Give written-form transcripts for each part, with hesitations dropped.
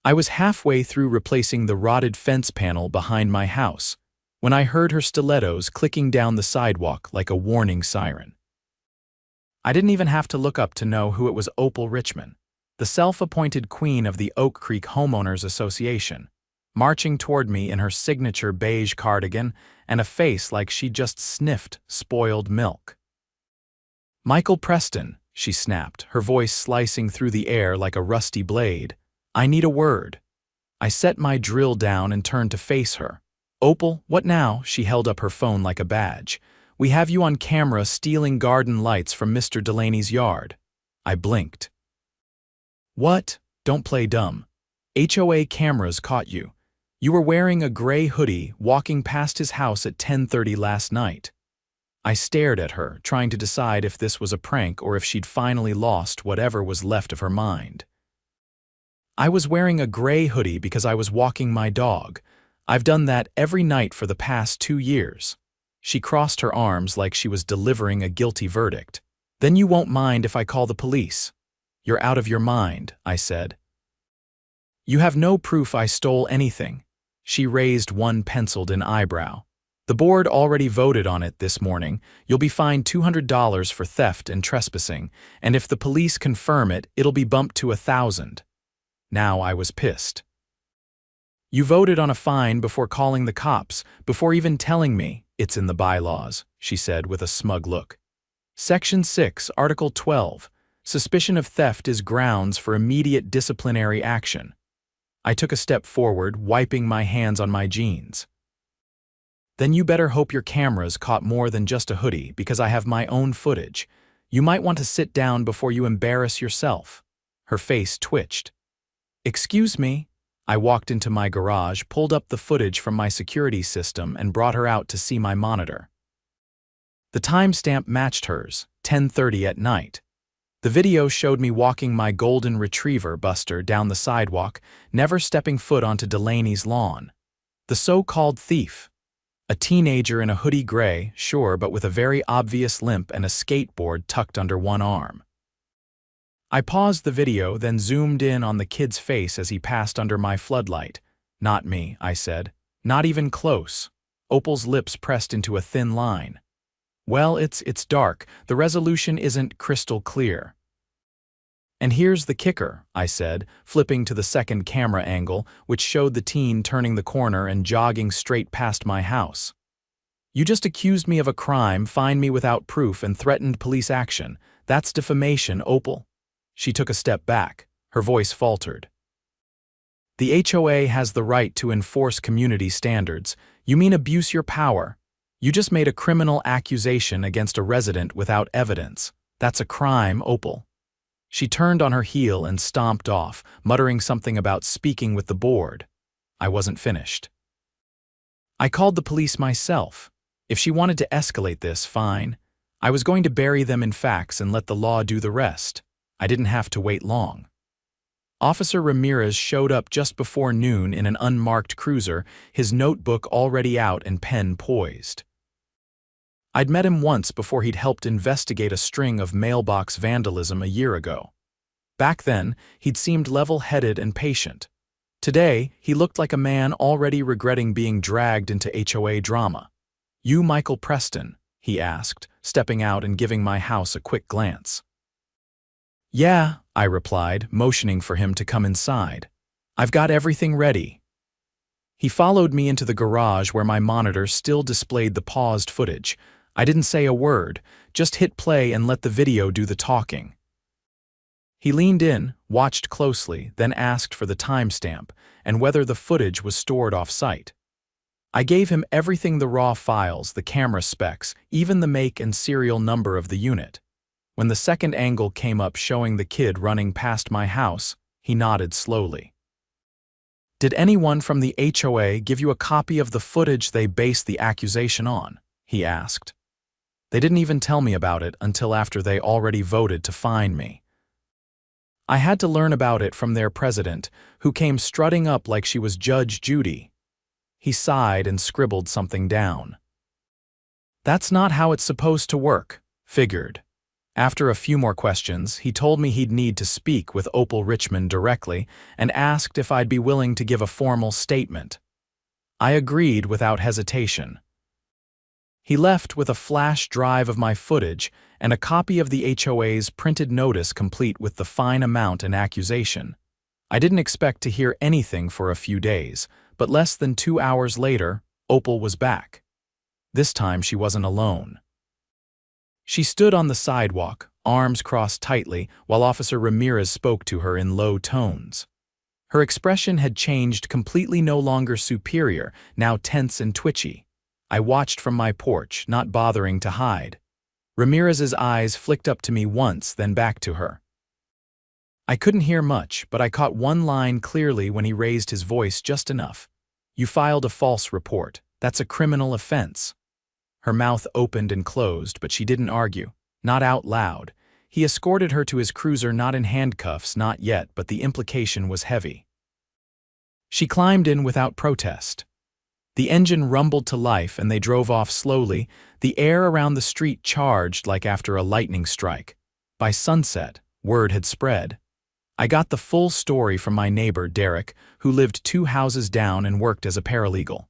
I was halfway through replacing the rotted fence panel behind my house when I heard her stilettos clicking down the sidewalk like a warning siren. I didn't even have to look up to know who it was. Opal Richmond, the self-appointed queen of the Oak Creek Homeowners Association, marching toward me in her signature beige cardigan and a face like she'd just sniffed spoiled milk. "Michael Preston," she snapped, her voice slicing through the air like a rusty blade. "I need a word." I set my drill down and turned to face her. "Opal, what now?" She held up her phone like a badge. "We have you on camera stealing garden lights from Mr. Delaney's yard." I blinked. "What? Don't play dumb. HOA cameras caught you. You were wearing a gray hoodie walking past his house at 10:30 last night." I stared at her, trying to decide if this was a prank or if she'd finally lost whatever was left of her mind. "I was wearing a gray hoodie because I was walking my dog. I've done that every night for the past 2 years. She crossed her arms like she was delivering a guilty verdict. "Then you won't mind if I call the police?" "You're out of your mind," I said. "You have no proof I stole anything." She raised one penciled-in eyebrow. "The board already voted on it this morning. You'll be fined $200 for theft and trespassing, and if the police confirm it, it'll be bumped to $1,000. Now I was pissed. "You voted on a fine before calling the cops, before even telling me. It's in the bylaws," she said with a smug look. "Section 6, Article 12. Suspicion of theft is grounds for immediate disciplinary action." I took a step forward, wiping my hands on my jeans. "Then you better hope your cameras caught more than just a hoodie, because I have my own footage. You might want to sit down before you embarrass yourself." Her face twitched. "Excuse me?" I walked into my garage, pulled up the footage from my security system, and brought her out to see my monitor. The timestamp matched hers, 10:30 at night. The video showed me walking my golden retriever Buster down the sidewalk, never stepping foot onto Delaney's lawn. The so-called thief. A teenager in a hoodie gray, sure, but with a very obvious limp and a skateboard tucked under one arm. I paused the video, then zoomed in on the kid's face as he passed under my floodlight. "Not me," I said. "Not even close." Opal's lips pressed into a thin line. "Well, it's dark. The resolution isn't crystal clear." "And here's the kicker," I said, flipping to the second camera angle, which showed the teen turning the corner and jogging straight past my house. "You just accused me of a crime, fined me without proof, and threatened police action. That's defamation, Opal." She took a step back. Her voice faltered. "The HOA has the right to enforce community standards. You mean abuse your power? You just made a criminal accusation against a resident without evidence. That's a crime, Opal." She turned on her heel and stomped off, muttering something about speaking with the board. I wasn't finished. "I called the police myself. If she wanted to escalate this, fine. I was going to bury them in facts and let the law do the rest. I didn't have to wait long." Officer Ramirez showed up just before noon in an unmarked cruiser, his notebook already out and pen poised. I'd met him once before he'd helped investigate a string of mailbox vandalism a year ago. Back then, he'd seemed level-headed and patient. Today, he looked like a man already regretting being dragged into HOA drama. "You Michael Preston?" he asked, stepping out and giving my house a quick glance. "Yeah," I replied, motioning for him to come inside. "I've got everything ready." He followed me into the garage where my monitor still displayed the paused footage. I didn't say a word, just hit play and let the video do the talking. He leaned in, watched closely, then asked for the timestamp and whether the footage was stored off-site. I gave him everything: the raw files, the camera specs, even the make and serial number of the unit. When the second angle came up showing the kid running past my house, he nodded slowly. "Did anyone from the HOA give you a copy of the footage they based the accusation on?" he asked. "They didn't even tell me about it until after they already voted to fine me. I had to learn about it from their president, who came strutting up like she was Judge Judy." He sighed and scribbled something down. "That's not how it's supposed to work." "Figured." After a few more questions, he told me he'd need to speak with Opal Richmond directly and asked if I'd be willing to give a formal statement. I agreed without hesitation. He left with a flash drive of my footage and a copy of the HOA's printed notice complete with the fine amount and accusation. I didn't expect to hear anything for a few days, but less than 2 hours later, Opal was back. This time she wasn't alone. She stood on the sidewalk, arms crossed tightly, while Officer Ramirez spoke to her in low tones. Her expression had changed, completely no longer superior, now tense and twitchy. I watched from my porch, not bothering to hide. Ramirez's eyes flicked up to me once, then back to her. I couldn't hear much, but I caught one line clearly when he raised his voice just enough. "You filed a false report. That's a criminal offense." Her mouth opened and closed, but she didn't argue, not out loud. He escorted her to his cruiser, not in handcuffs, not yet, but the implication was heavy. She climbed in without protest. The engine rumbled to life and they drove off slowly, the air around the street charged like after a lightning strike. By sunset, word had spread. I got the full story from my neighbor, Derek, who lived 2 houses down and worked as a paralegal.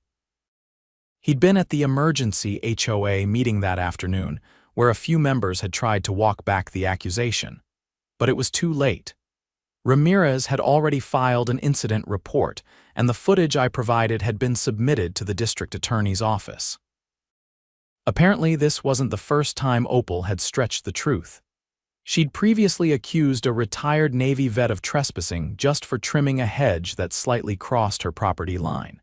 He'd been at the emergency HOA meeting that afternoon, where a few members had tried to walk back the accusation. But it was too late. Ramirez had already filed an incident report, and the footage I provided had been submitted to the district attorney's office. Apparently, this wasn't the first time Opal had stretched the truth. She'd previously accused a retired Navy vet of trespassing just for trimming a hedge that slightly crossed her property line.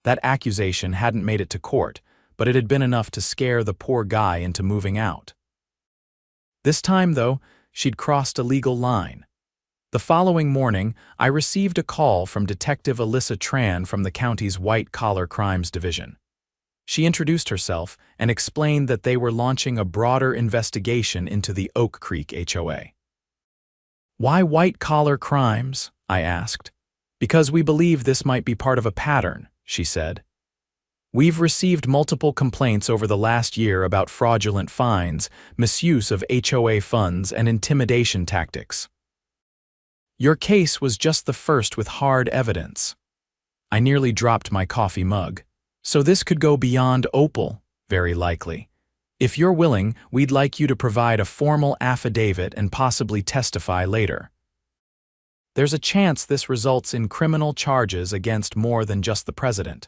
That accusation hadn't made it to court, but it had been enough to scare the poor guy into moving out. This time, though, she'd crossed a legal line. The following morning, I received a call from Detective Alyssa Tran from the county's White-Collar Crimes Division. She introduced herself and explained that they were launching a broader investigation into the Oak Creek HOA. "Why white-collar crimes?" I asked. "Because we believe this might be part of a pattern," she said. "We've received multiple complaints over the last year about fraudulent fines, misuse of HOA funds, and intimidation tactics. Your case was just the first with hard evidence." I nearly dropped my coffee mug. "So this could go beyond Opal, very likely. If you're willing, we'd like you to provide a formal affidavit and possibly testify later. There's a chance this results in criminal charges against more than just the president."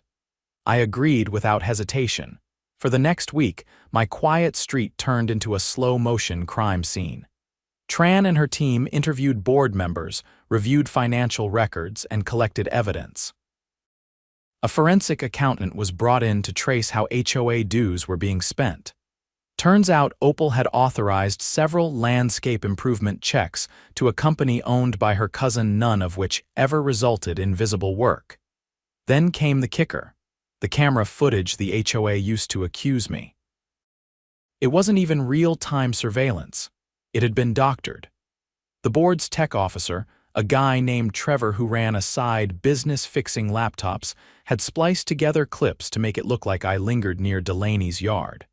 I agreed without hesitation. For the next week, my quiet street turned into a slow-motion crime scene. Tran and her team interviewed board members, reviewed financial records, and collected evidence. A forensic accountant was brought in to trace how HOA dues were being spent. Turns out Opal had authorized several landscape improvement checks to a company owned by her cousin, none of which ever resulted in visible work. Then came the kicker: the camera footage the HOA used to accuse me. It wasn't even real-time surveillance. It had been doctored. The board's tech officer, a guy named Trevor who ran a side business fixing laptops, had spliced together clips to make it look like I lingered near Delaney's yard.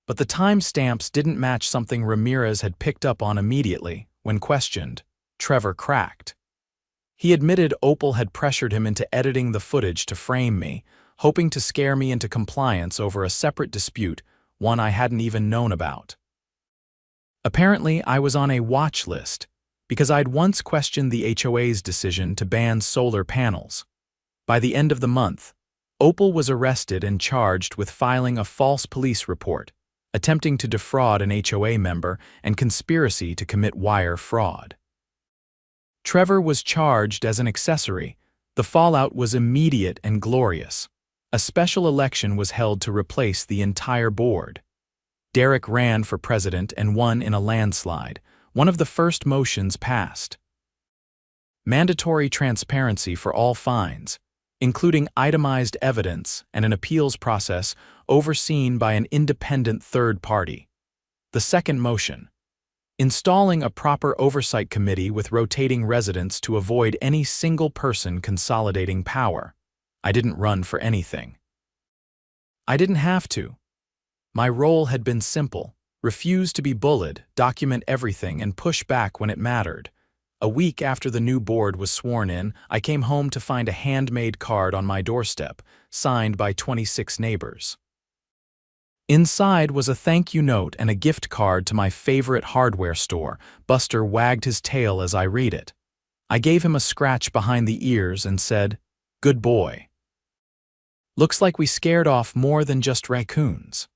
But the timestamps didn't match something Ramirez had picked up on immediately. When questioned, Trevor cracked. He admitted Opal had pressured him into editing the footage to frame me, hoping to scare me into compliance over a separate dispute, one I hadn't even known about. Apparently, I was on a watch list, because I'd once questioned the HOA's decision to ban solar panels. By the end of the month, Opal was arrested and charged with filing a false police report, attempting to defraud an HOA member, and conspiracy to commit wire fraud. Trevor was charged as an accessory. The fallout was immediate and glorious. A special election was held to replace the entire board. Derek ran for president and won in a landslide, one of the first motions passed. Mandatory transparency for all fines, including itemized evidence and an appeals process overseen by an independent third party. The second motion: installing a proper oversight committee with rotating residents to avoid any single person consolidating power. I didn't run for anything. I didn't have to. My role had been simple: Refuse to be bullied, document everything, and push back when it mattered. A week after the new board was sworn in, I came home to find a handmade card on my doorstep, signed by 26 neighbors. Inside was a thank you note and a gift card to my favorite hardware store. Buster wagged his tail as I read it. I gave him a scratch behind the ears and said, "Good boy. Looks like we scared off more than just raccoons."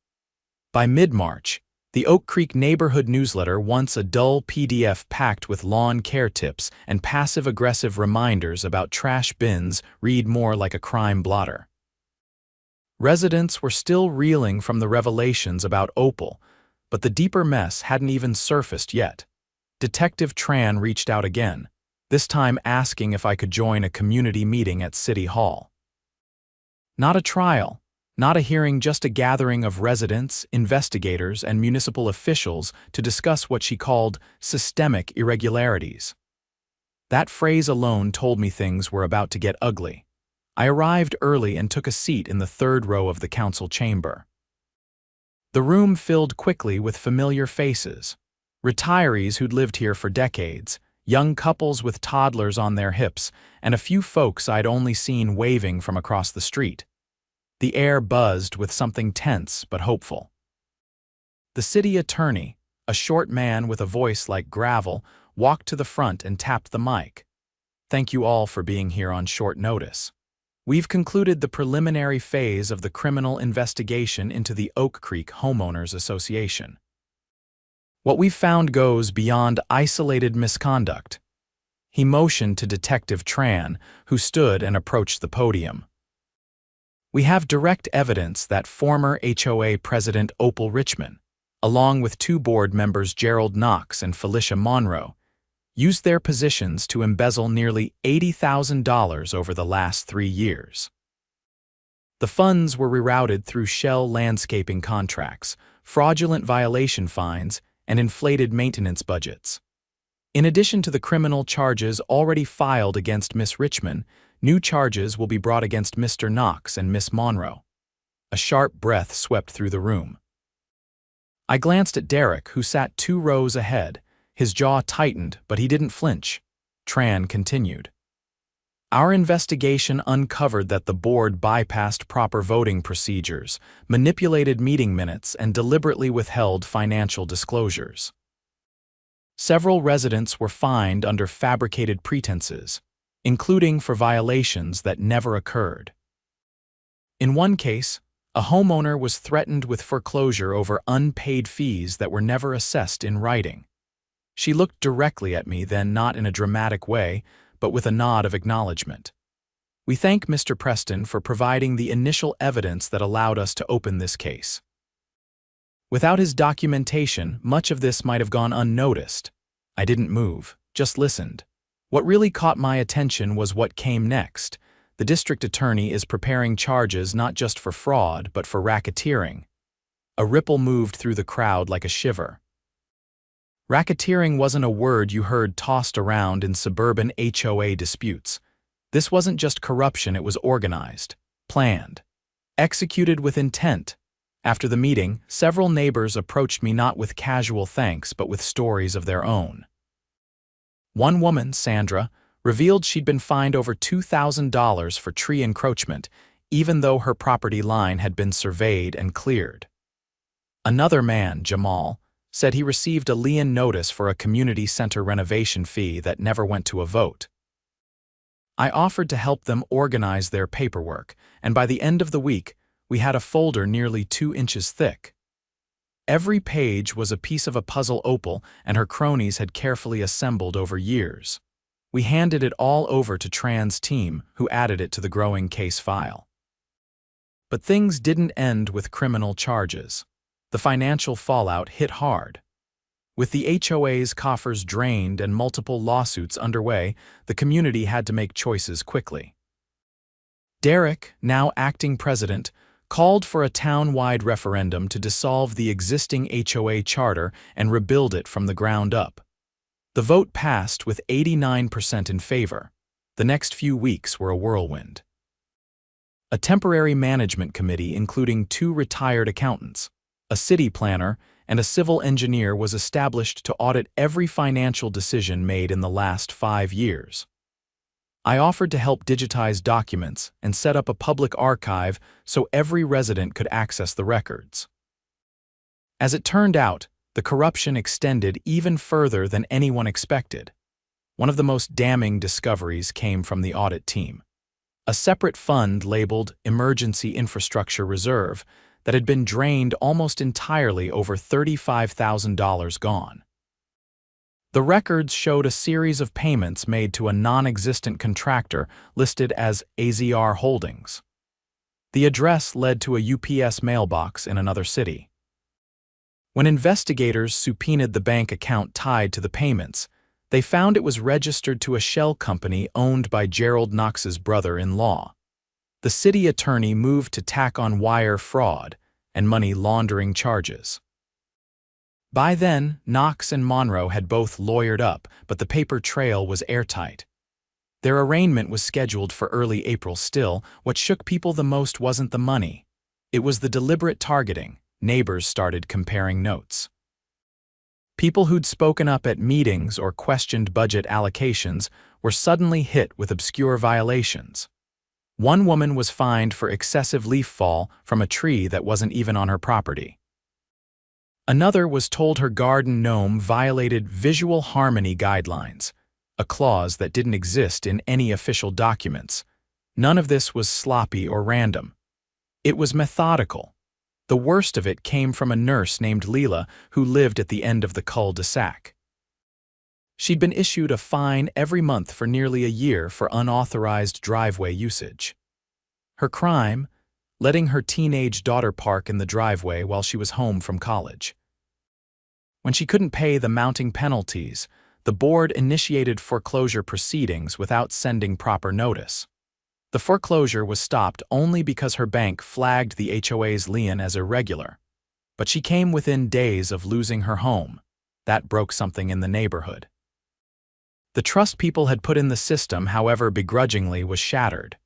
By mid-March, the Oak Creek Neighborhood Newsletter, once a dull PDF packed with lawn care tips and passive-aggressive reminders about trash bins, read more like a crime blotter. Residents were still reeling from the revelations about Opal, but the deeper mess hadn't even surfaced yet. Detective Tran reached out again, this time asking if I could join a community meeting at City Hall. Not a trial, not a hearing, just a gathering of residents, investigators, and municipal officials to discuss what she called systemic irregularities. That phrase alone told me things were about to get ugly. I arrived early and took a seat in the third row of the council chamber. The room filled quickly with familiar faces. Retirees who'd lived here for decades, young couples with toddlers on their hips, and a few folks I'd only seen waving from across the street. The air buzzed with something tense but hopeful. The city attorney, a short man with a voice like gravel, walked to the front and tapped the mic. "Thank you all for being here on short notice. We've concluded the preliminary phase of the criminal investigation into the Oak Creek Homeowners Association. What we've found goes beyond isolated misconduct." He motioned to Detective Tran, who stood and approached the podium. "We have direct evidence that former HOA President Opal Richmond, along with two board members Gerald Knox and Felicia Monroe, used their positions to embezzle nearly $80,000 over the last 3 years. The funds were rerouted through shell landscaping contracts, fraudulent violation fines, and inflated maintenance budgets. In addition to the criminal charges already filed against Miss Richmond, new charges will be brought against Mr. Knox and Miss Monroe." A sharp breath swept through the room. I glanced at Derek, who sat 2 rows ahead. His jaw tightened, but he didn't flinch. Tran continued. "Our investigation uncovered that the board bypassed proper voting procedures, manipulated meeting minutes, and deliberately withheld financial disclosures. Several residents were fined under fabricated pretenses, including for violations that never occurred. In one case, a homeowner was threatened with foreclosure over unpaid fees that were never assessed in writing. She looked directly at me, then not in a dramatic way, but with a nod of acknowledgement. We thank Mr. Preston for providing the initial evidence that allowed us to open this case. Without his documentation, much of this might have gone unnoticed. I didn't move, just listened. What really caught my attention was what came next. The district attorney is preparing charges not just for fraud, but for racketeering." A ripple moved through the crowd like a shiver. Racketeering wasn't a word you heard tossed around in suburban HOA disputes. This wasn't just corruption, it was organized, planned, executed with intent. After the meeting, several neighbors approached me not with casual thanks but with stories of their own. One woman, Sandra, revealed she'd been fined over $2,000 for tree encroachment, even though her property line had been surveyed and cleared. Another man, Jamal, said he received a lien notice for a community center renovation fee that never went to a vote. I offered to help them organize their paperwork, and by the end of the week, we had a folder nearly 2 inches thick. Every page was a piece of a puzzle Opal and her cronies had carefully assembled over years. We handed it all over to Tran's team, who added it to the growing case file. But things didn't end with criminal charges. The financial fallout hit hard. With the HOA's coffers drained and multiple lawsuits underway, the community had to make choices quickly. Derek, now acting president, called for a town-wide referendum to dissolve the existing HOA charter and rebuild it from the ground up. The vote passed with 89% in favor. The next few weeks were a whirlwind. A temporary management committee including 2 retired accountants, A city planner, and a civil engineer was established to audit every financial decision made in the last 5 years. I offered to help digitize documents and set up a public archive so every resident could access the records. As it turned out, the corruption extended even further than anyone expected. One of the most damning discoveries came from the audit team. A separate fund labeled Emergency Infrastructure Reserve that had been drained almost entirely, over $35,000 gone. The records showed a series of payments made to a non-existent contractor listed as AZR Holdings. The address led to a UPS mailbox in another city. When investigators subpoenaed the bank account tied to the payments, they found it was registered to a shell company owned by Gerald Knox's brother-in-law. The city attorney moved to tack on wire fraud and money laundering charges. By then, Knox and Monroe had both lawyered up, but the paper trail was airtight. Their arraignment was scheduled for early April. Still, what shook people the most wasn't the money. It was the deliberate targeting. Neighbors started comparing notes. People who'd spoken up at meetings or questioned budget allocations were suddenly hit with obscure violations. One woman was fined for excessive leaf fall from a tree that wasn't even on her property. Another was told her garden gnome violated visual harmony guidelines, a clause that didn't exist in any official documents. None of this was sloppy or random. It was methodical. The worst of it came from a nurse named Leela who lived at the end of the cul-de-sac. She'd been issued a fine every month for nearly a year for unauthorized driveway usage. Her crime? Letting her teenage daughter park in the driveway while she was home from college. When she couldn't pay the mounting penalties, the board initiated foreclosure proceedings without sending proper notice. The foreclosure was stopped only because her bank flagged the HOA's lien as irregular. But she came within days of losing her home. That broke something in the neighborhood. The trust people had put in the system, however begrudgingly, was shattered.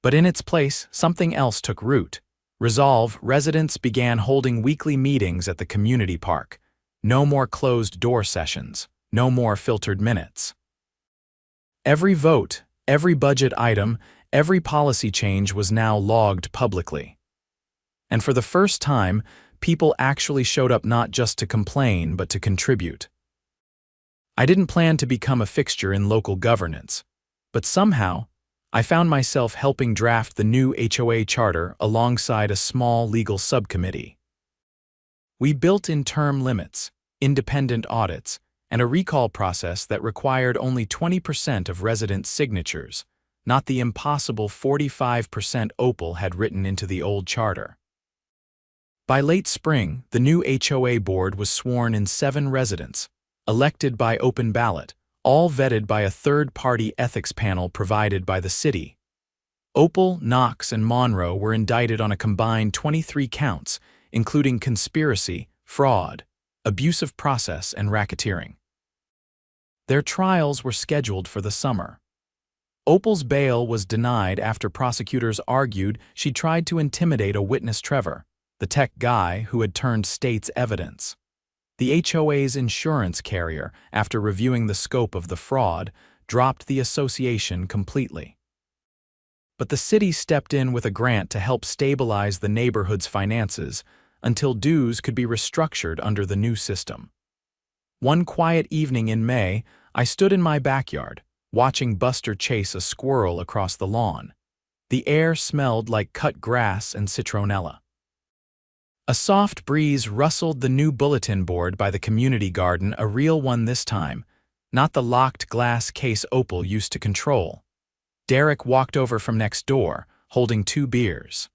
But in its place, something else took root. Resolve, residents began holding weekly meetings at the community park. No more closed-door sessions. No more filtered minutes. Every vote, every budget item, every policy change was now logged publicly. And for the first time, people actually showed up not just to complain, but to contribute. I didn't plan to become a fixture in local governance, but somehow, I found myself helping draft the new HOA charter alongside a small legal subcommittee. We built in term limits, independent audits, and a recall process that required only 20% of residents' signatures, not the impossible 45% Opal had written into the old charter. By late spring, the new HOA board was sworn in 7 residents, elected by open ballot, all vetted by a third-party ethics panel provided by the city. Opal, Knox, and Monroe were indicted on a combined 23 counts, including conspiracy, fraud, abusive process, and racketeering. Their trials were scheduled for the summer. Opal's bail was denied after prosecutors argued she tried to intimidate a witness, Trevor, the tech guy who had turned state's evidence. The HOA's insurance carrier, after reviewing the scope of the fraud, dropped the association completely. But the city stepped in with a grant to help stabilize the neighborhood's finances until dues could be restructured under the new system. One quiet evening in May, I stood in my backyard, watching Buster chase a squirrel across the lawn. The air smelled like cut grass and citronella. A soft breeze rustled the new bulletin board by the community garden, a real one this time, not the locked glass case Opal used to control. Derek walked over from next door, holding 2 beers.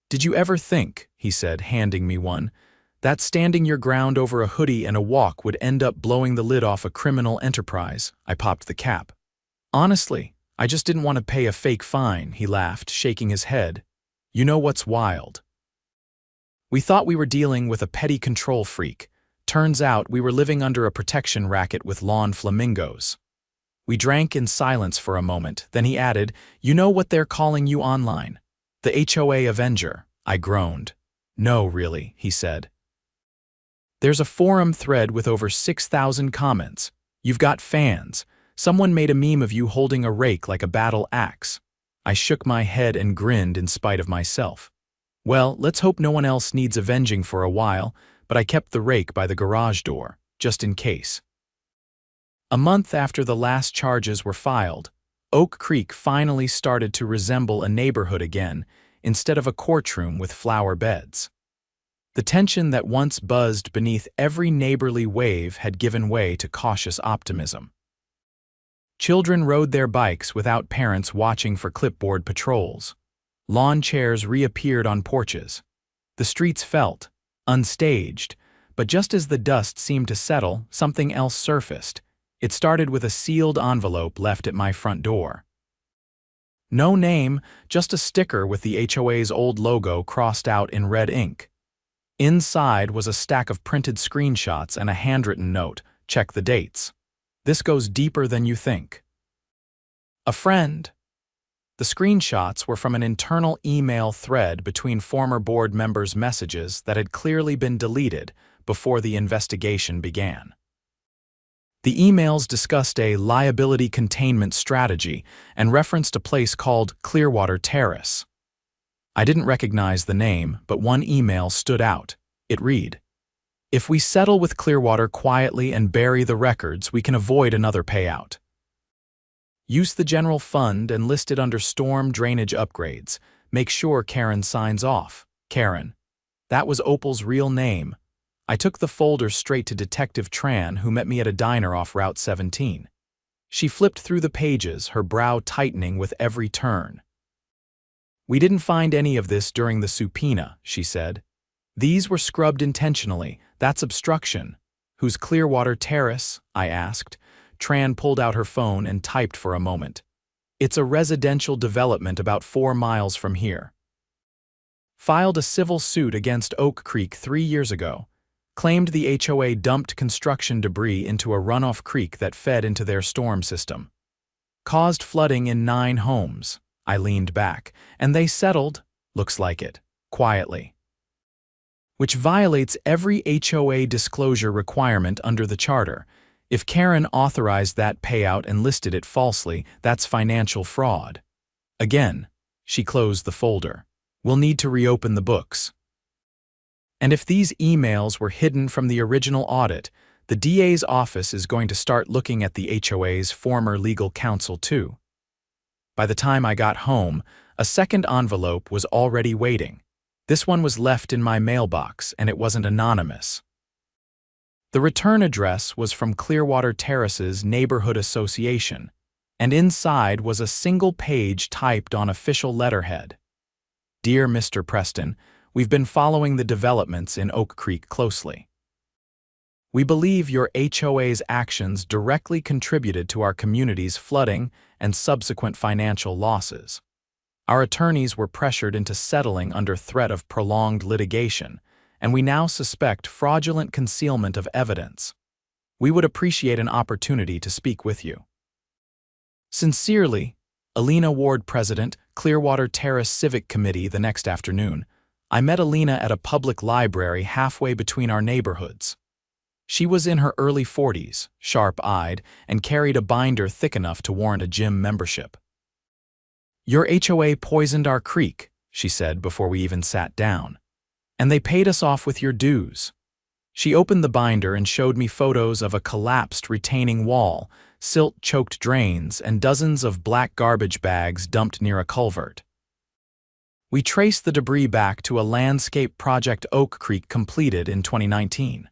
"Did you ever think," he said, handing me one, "that standing your ground over a hoodie and a walk would end up blowing the lid off a criminal enterprise?" I popped the cap. "Honestly, I just didn't want to pay a fake fine," he laughed, shaking his head. "You know what's wild? We thought we were dealing with a petty control freak. Turns out we were living under a protection racket with lawn flamingos." We drank in silence for a moment, then he added, "You know what they're calling you online? The HOA Avenger." I groaned. No, really, he said. There's a forum thread with over 6,000 comments. You've got fans. Someone made a meme of you holding a rake like a battle axe. I shook my head and grinned in spite of myself. Well, let's hope no one else needs avenging for a while, but I kept the rake by the garage door, just in case. A month after the last charges were filed, Oak Creek finally started to resemble a neighborhood again, instead of a courtroom with flower beds. The tension that once buzzed beneath every neighborly wave had given way to cautious optimism. Children rode their bikes without parents watching for clipboard patrols. Lawn chairs reappeared on porches. The streets felt unstaged, but just as the dust seemed to settle, something else surfaced. It started with a sealed envelope left at my front door. No name, just a sticker with the HOA's old logo crossed out in red ink. Inside was a stack of printed screenshots and a handwritten note, "Check the dates. This goes deeper than you think." A friend. The screenshots were from an internal email thread between former board members' messages that had clearly been deleted before the investigation began. The emails discussed a liability containment strategy and referenced a place called Clearwater Terrace. I didn't recognize the name, but one email stood out. It read, "If we settle with Clearwater quietly and bury the records, we can avoid another payout. Use the general fund and list it under storm drainage upgrades. Make sure Karen signs off." Karen. That was Opal's real name. I took the folder straight to Detective Tran, who met me at a diner off Route 17. She flipped through the pages, her brow tightening with every turn. "We didn't find any of this during the subpoena," she said. "These were scrubbed intentionally. That's obstruction." "Who's Clearwater Terrace?" I asked. Tran pulled out her phone and typed for a moment. "It's a residential development about 4 miles from here. Filed a civil suit against Oak Creek 3 years ago. Claimed the HOA dumped construction debris into a runoff creek that fed into their storm system. Caused flooding in 9 homes." I leaned back. "And they settled, looks like it, quietly. Which violates every HOA disclosure requirement under the charter. If Karen authorized that payout and listed it falsely, that's financial fraud." Again, she closed the folder. "We'll need to reopen the books." And if these emails were hidden from the original audit, the DA's office is going to start looking at the HOA's former legal counsel too. By the time I got home, a second envelope was already waiting. This one was left in my mailbox, and it wasn't anonymous. The return address was from Clearwater Terrace's neighborhood association, and inside was a single page typed on official letterhead. "Dear Mr. Preston, we've been following the developments in Oak Creek closely. We believe your HOA's actions directly contributed to our community's flooding and subsequent financial losses. Our attorneys were pressured into settling under threat of prolonged litigation, and we now suspect fraudulent concealment of evidence. We would appreciate an opportunity to speak with you. Sincerely, Alina Ward, President, Clearwater Terrace Civic Committee." The next afternoon, I met Alina at a public library halfway between our neighborhoods. She was in her early 40s, sharp-eyed, and carried a binder thick enough to warrant a gym membership. "Your HOA poisoned our creek," she said before we even sat down. "And they paid us off with your dues." She opened the binder and showed me photos of a collapsed retaining wall, silt-choked drains, and dozens of black garbage bags dumped near a culvert. We traced the debris back to a landscape project Oak Creek completed in 2019.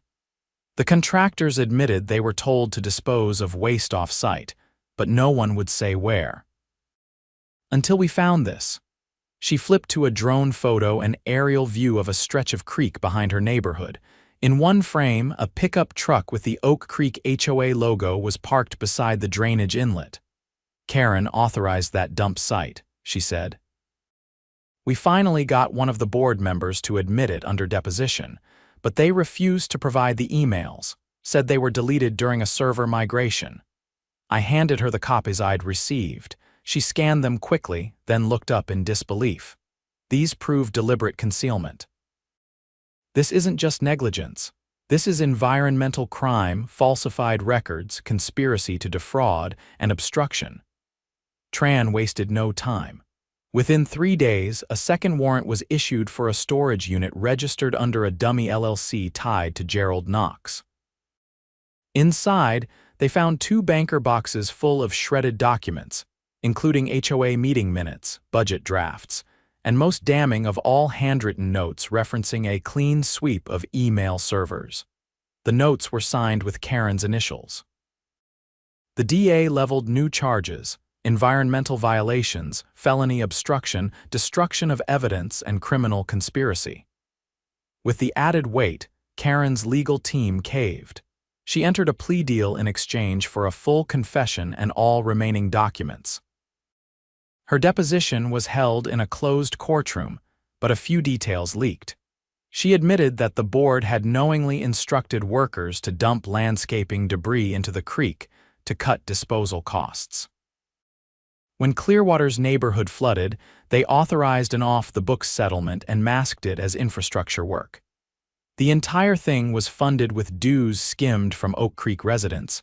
The contractors admitted they were told to dispose of waste off-site, but no one would say where. Until we found this. She flipped to a drone photo and aerial view of a stretch of creek behind her neighborhood. In one frame, a pickup truck with the Oak Creek HOA logo was parked beside the drainage inlet. "Karen authorized that dump site," she said. We finally got one of the board members to admit it under deposition, but they refused to provide the emails, said they were deleted during a server migration. I handed her the copies I'd received. She scanned them quickly, then looked up in disbelief. These proved deliberate concealment. This isn't just negligence. This is environmental crime, falsified records, conspiracy to defraud, and obstruction. Tran wasted no time. Within 3 days, a second warrant was issued for a storage unit registered under a dummy LLC tied to Gerald Knox. Inside, they found 2 banker boxes full of shredded documents, including HOA meeting minutes, budget drafts, and most damning of all, handwritten notes referencing a clean sweep of email servers. The notes were signed with Karen's initials. The DA leveled new charges: environmental violations, felony obstruction, destruction of evidence, and criminal conspiracy. With the added weight, Karen's legal team caved. She entered a plea deal in exchange for a full confession and all remaining documents. Her deposition was held in a closed courtroom, but a few details leaked. She admitted that the board had knowingly instructed workers to dump landscaping debris into the creek to cut disposal costs. When Clearwater's neighborhood flooded, they authorized an off-the-books settlement and masked it as infrastructure work. The entire thing was funded with dues skimmed from Oak Creek residents,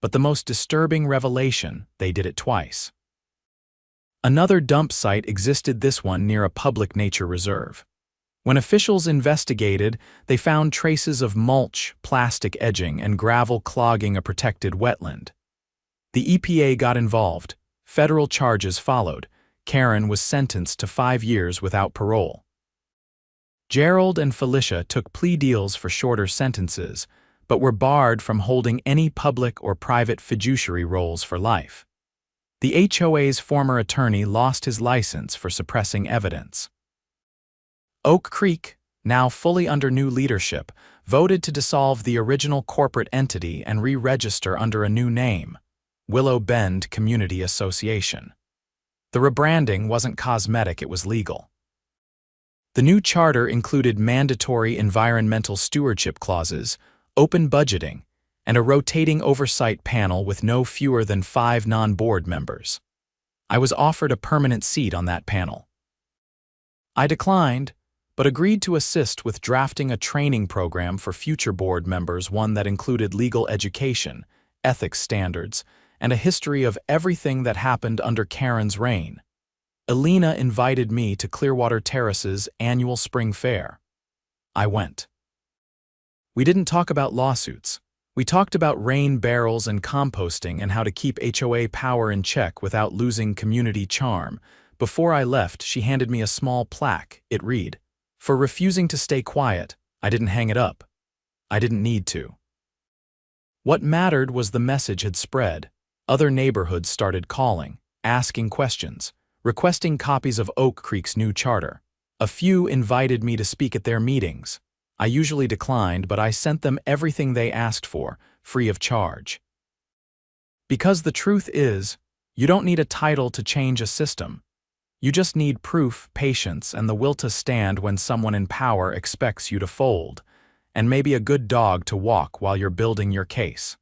but the most disturbing revelation, they did it twice. Another dump site existed, this one near a public nature reserve. When officials investigated, they found traces of mulch, plastic edging, and gravel clogging a protected wetland. The EPA got involved. Federal charges followed. Karen was sentenced to 5 years without parole. Gerald and Felicia took plea deals for shorter sentences, but were barred from holding any public or private fiduciary roles for life. The HOA's former attorney lost his license for suppressing evidence. Oak Creek, now fully under new leadership, voted to dissolve the original corporate entity and re-register under a new name, Willow Bend Community Association. The rebranding wasn't cosmetic, it was legal. The new charter included mandatory environmental stewardship clauses, open budgeting, and a rotating oversight panel with no fewer than 5 non-board members. I was offered a permanent seat on that panel. I declined, but agreed to assist with drafting a training program for future board members, one that included legal education, ethics standards, and a history of everything that happened under Karen's reign. Elena invited me to Clearwater Terrace's annual spring fair. I went. We didn't talk about lawsuits. We talked about rain barrels and composting and how to keep HOA power in check without losing community charm. Before I left, she handed me a small plaque. It read, "For refusing to stay quiet, I didn't hang it up. I didn't need to." What mattered was the message had spread. Other neighborhoods started calling, asking questions, requesting copies of Oak Creek's new charter. A few invited me to speak at their meetings. I usually declined, but I sent them everything they asked for, free of charge. Because the truth is, you don't need a title to change a system. You just need proof, patience, and the will to stand when someone in power expects you to fold, and maybe a good dog to walk while you're building your case.